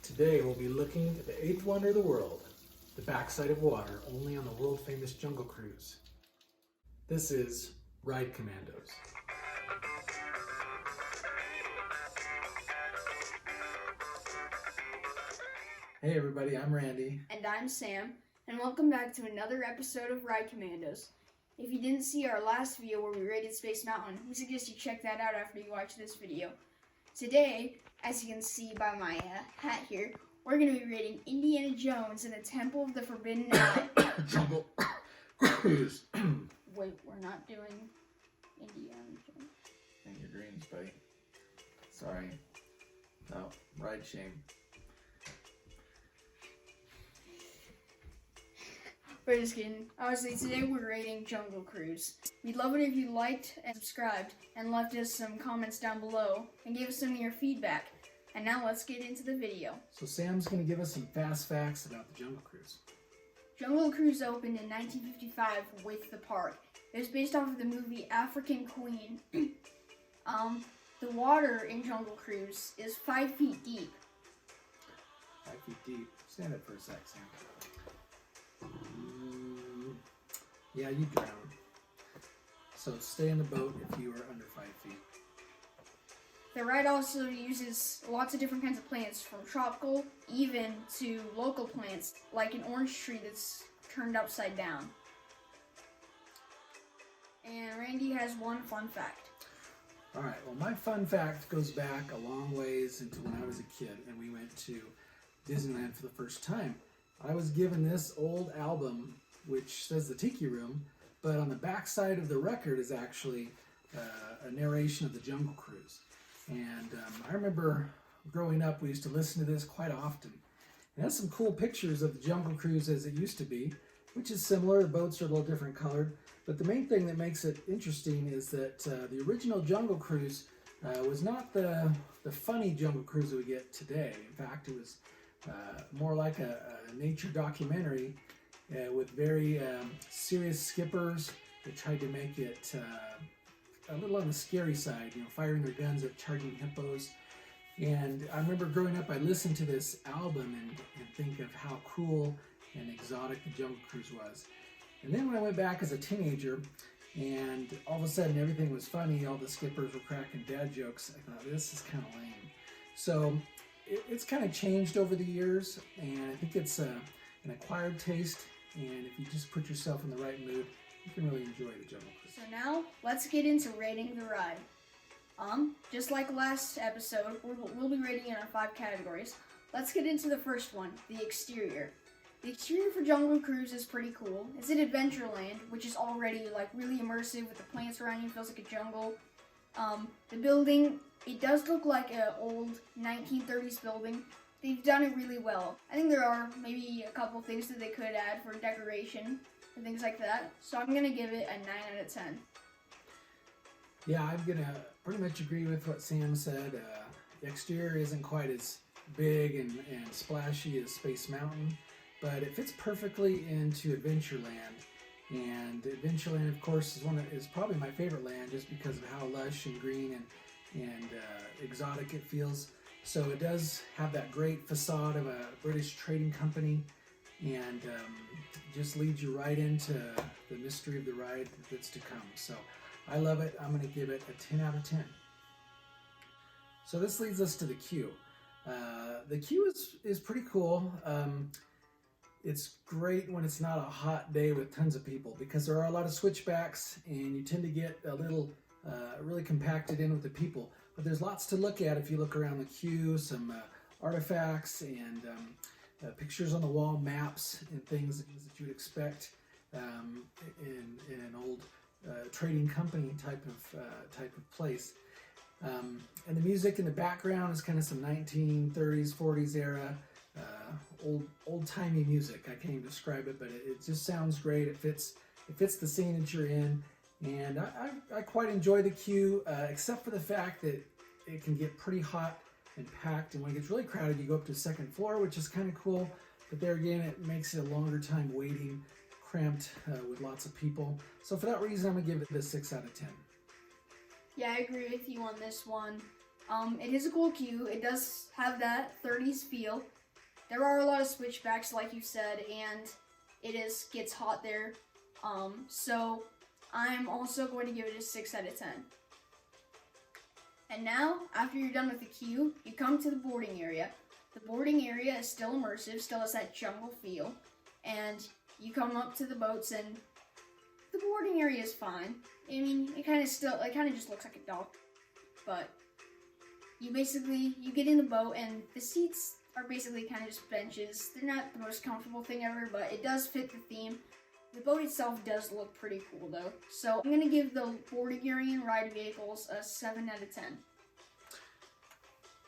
Today we'll be looking at the eighth wonder of the world, the backside of water, only on the world-famous Jungle Cruise. This is Ride Commandos. Hey everybody, I'm Randy. And I'm Sam, and welcome back to another episode of Ride Commandos. If you didn't see our last video where we raided Space Mountain, we suggest you check that out after you watch this video. Today, as you can see by my hat here, we're going to be raiding Indiana Jones in the Temple of the Forbidden Jungle Cruise. Wait, we're not doing Indiana Jones. And your greens, buddy. Sorry. No, ride shame. We're just kidding. Obviously, today we're rating Jungle Cruise. We'd love it if you liked and subscribed and left us some comments down below and gave us some of your feedback. And now let's get into the video. So Sam's going to give us some fast facts about the Jungle Cruise. Jungle Cruise opened in 1955 with the park. It was based off of the movie African Queen. The water in Jungle Cruise is 5 feet deep. 5 feet deep. Stand up for a sec, Sam. Yeah, you drown. So stay in the boat if you are under 5 feet. The ride also uses lots of different kinds of plants, from tropical even to local plants, like an orange tree that's turned upside down. And Randy has one fun fact. Alright, well my fun fact goes back a long ways into when I was a kid and we went to Disneyland for the first time. I was given this old album which says the Tiki Room, but on the back side of the record is actually a narration of the Jungle Cruise. And I remember growing up, we used to listen to this quite often. It has some cool pictures of the Jungle Cruise as it used to be, which is similar. The boats are a little different colored. But the main thing that makes it interesting is that the original Jungle Cruise was not the funny Jungle Cruise that we get today. In fact, it was more like a nature documentary with very serious skippers that tried to make it a little on the scary side, you know, firing their guns at charging hippos. And I remember growing up, I listened to this album and think of how cool and exotic the Jungle Cruise was. And then when I went back as a teenager, and all of a sudden everything was funny, all the skippers were cracking dad jokes, I thought, this is kind of lame. So it's kind of changed over the years, and I think it's an acquired taste, and if you just put yourself in the right mood, you can really enjoy the Jungle Cruise. So now, let's get into rating the ride. Just like last episode, we'll be rating it on 5 categories. Let's get into the first one, the exterior. The exterior for Jungle Cruise is pretty cool. It's at Adventureland, which is already like really immersive with the plants around you. It feels like a jungle. The building, it does look like an old 1930s building. They've done it really well. I think there are maybe a couple things that they could add for decoration and things like that. So I'm going to give it a 9 out of 10. Yeah, I'm going to pretty much agree with what Sam said. The exterior isn't quite as big and splashy as Space Mountain, but it fits perfectly into Adventureland. And Adventureland, of course, is probably my favorite land just because of how lush and green and exotic it feels. So it does have that great facade of a British trading company, and just leads you right into the mystery of the ride that's to come. So I love it. I'm going to give it a 10 out of 10. So this leads us to the queue. The queue is pretty cool. It's great when it's not a hot day with tons of people, because there are a lot of switchbacks and you tend to get a little really compacted in with the people. But there's lots to look at if you look around the queue, some artifacts and pictures on the wall, maps and things that you would expect in an old trading company type of place. And the music in the background is kind of some 1930s, 40s era old-timey music. I can't even describe it, but it just sounds great. It fits the scene that you're in. And I quite enjoy the queue, except for the fact that it can get pretty hot and packed, and when it gets really crowded you go up to the second floor, which is kind of cool, but there again it makes it a longer time waiting, cramped with lots of people. So for that reason I'm going to give it a 6 out of 10. Yeah, I agree with you on this one. It is a cool queue. It does have that 30s feel. there are a lot of switchbacks, like you said, and it gets hot there. So I'm also going to give it a 6 out of 10. And now, after you're done with the queue, you come to the boarding area. The boarding area is still immersive, still has that jungle feel, and you come up to the boats, and the boarding area is fine. I mean, it kind of just looks like a dock, but you get in the boat, and the seats are basically kind of just benches. They're not the most comfortable thing ever, but it does fit the theme. The boat itself does look pretty cool, though. So I'm gonna give the boarding area and ride vehicles a 7 out of 10.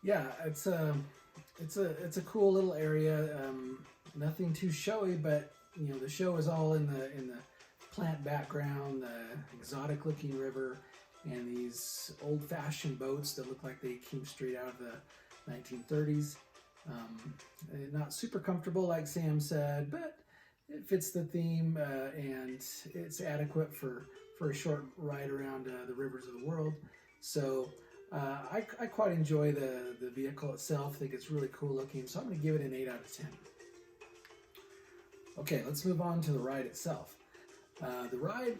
Yeah, it's a cool little area. Nothing too showy, but the show is all in the plant background, the exotic looking river, and these old-fashioned boats that look like they came straight out of the 1930s. Not super comfortable, like Sam said, but it fits the theme, and it's adequate for a short ride around the rivers of the world. So I quite enjoy the vehicle itself. I think it's really cool looking, so I'm going to give it an 8 out of 10. Okay, let's move on to the ride itself. The ride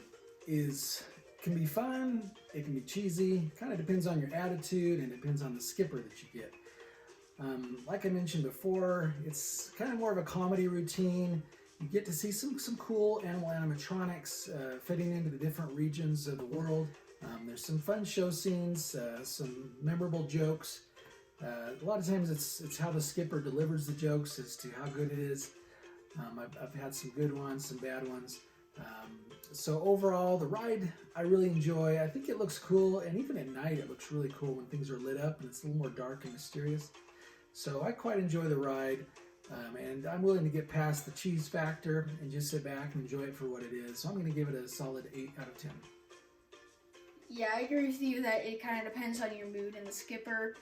can be fun, it can be cheesy, kind of depends on your attitude and depends on the skipper that you get. Like I mentioned before, it's kind of more of a comedy routine. You get to see some cool animal animatronics fitting into the different regions of the world. There's some fun show scenes, some memorable jokes. A lot of times it's how the skipper delivers the jokes as to how good it is. I've had some good ones, some bad ones. So overall, the ride I really enjoy. I think it looks cool, and even at night it looks really cool when things are lit up and it's a little more dark and mysterious. So I quite enjoy the ride, and I'm willing to get past the cheese factor and just sit back and enjoy it for what it is. So I'm going to give it a solid 8 out of 10. Yeah, I agree with you that it kind of depends on your mood and the skipper.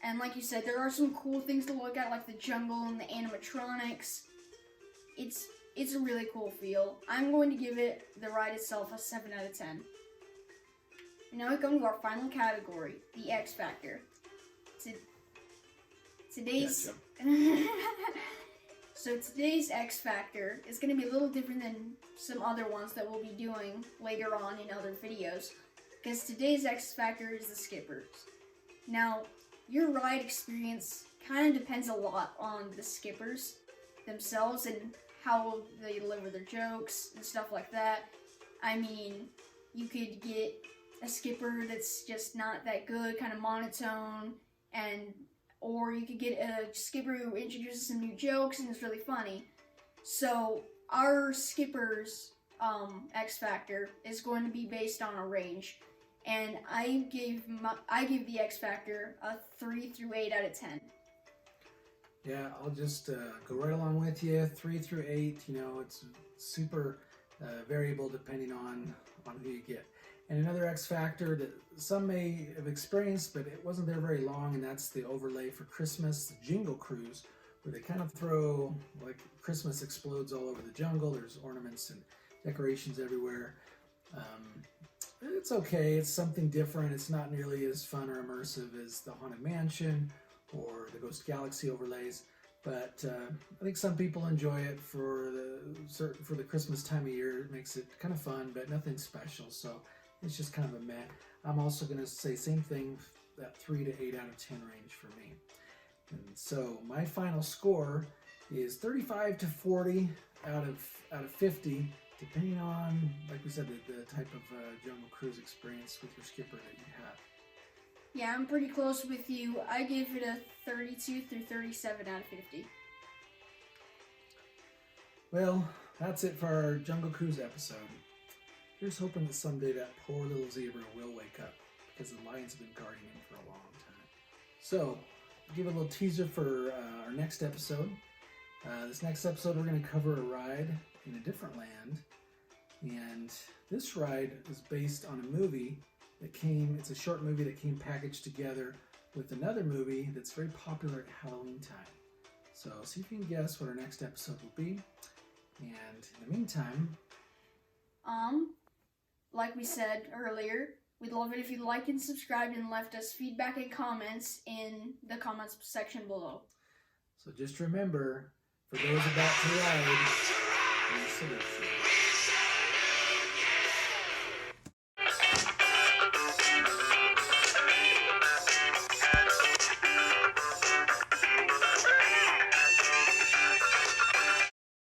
And like you said, there are some cool things to look at, like the jungle and the animatronics. It's a really cool feel. I'm going to give the ride itself a 7 out of 10. And now we come to our final category, the X Factor. Today's X Factor is going to be a little different than some other ones that we'll be doing later on in other videos, because today's X Factor is the skippers. Now, your ride experience kind of depends a lot on the skippers themselves and how they deliver their jokes and stuff like that. I mean, you could get a skipper that's just not that good, kind of monotone, or you could get a skipper who introduces some new jokes and is really funny. So our skipper's X Factor is going to be based on a range, and I give the X Factor a 3 through 8 out of 10. Yeah, I'll just go right along with you. 3 through 8, it's super variable depending on who you get. And another X Factor that some may have experienced, but it wasn't there very long, and that's the overlay for Christmas, the Jingle Cruise, where they kind of throw, like, Christmas explodes all over the jungle. There's ornaments and decorations everywhere. It's okay. It's something different. It's not nearly as fun or immersive as the Haunted Mansion or the Ghost Galaxy overlays, but I think some people enjoy it for the Christmas time of year. It makes it kind of fun, but nothing special, so it's just kind of a meh. I'm also going to say same thing, that 3 to 8 out of 10 range for me. And so my final score is 35 to 40 out of 50, depending on, like we said, the type of Jungle Cruise experience with your skipper that you have. Yeah, I'm pretty close with you. I give it a 32 through 37 out of 50. Well, that's it for our Jungle Cruise episode. Here's hoping that someday that poor little zebra will wake up, because the lions have been guarding him for a long time. So, I'll give a little teaser for our next episode. This next episode, we're going to cover a ride in a different land. And this ride is based on a movie it's a short movie that came packaged together with another movie that's very popular at Halloween time. So see if you can guess what our next episode will be. And in the meantime, like we said earlier, we'd love it if you liked and subscribed and left us feedback and comments in the comments section below. So just remember, for those about to ride, you salute.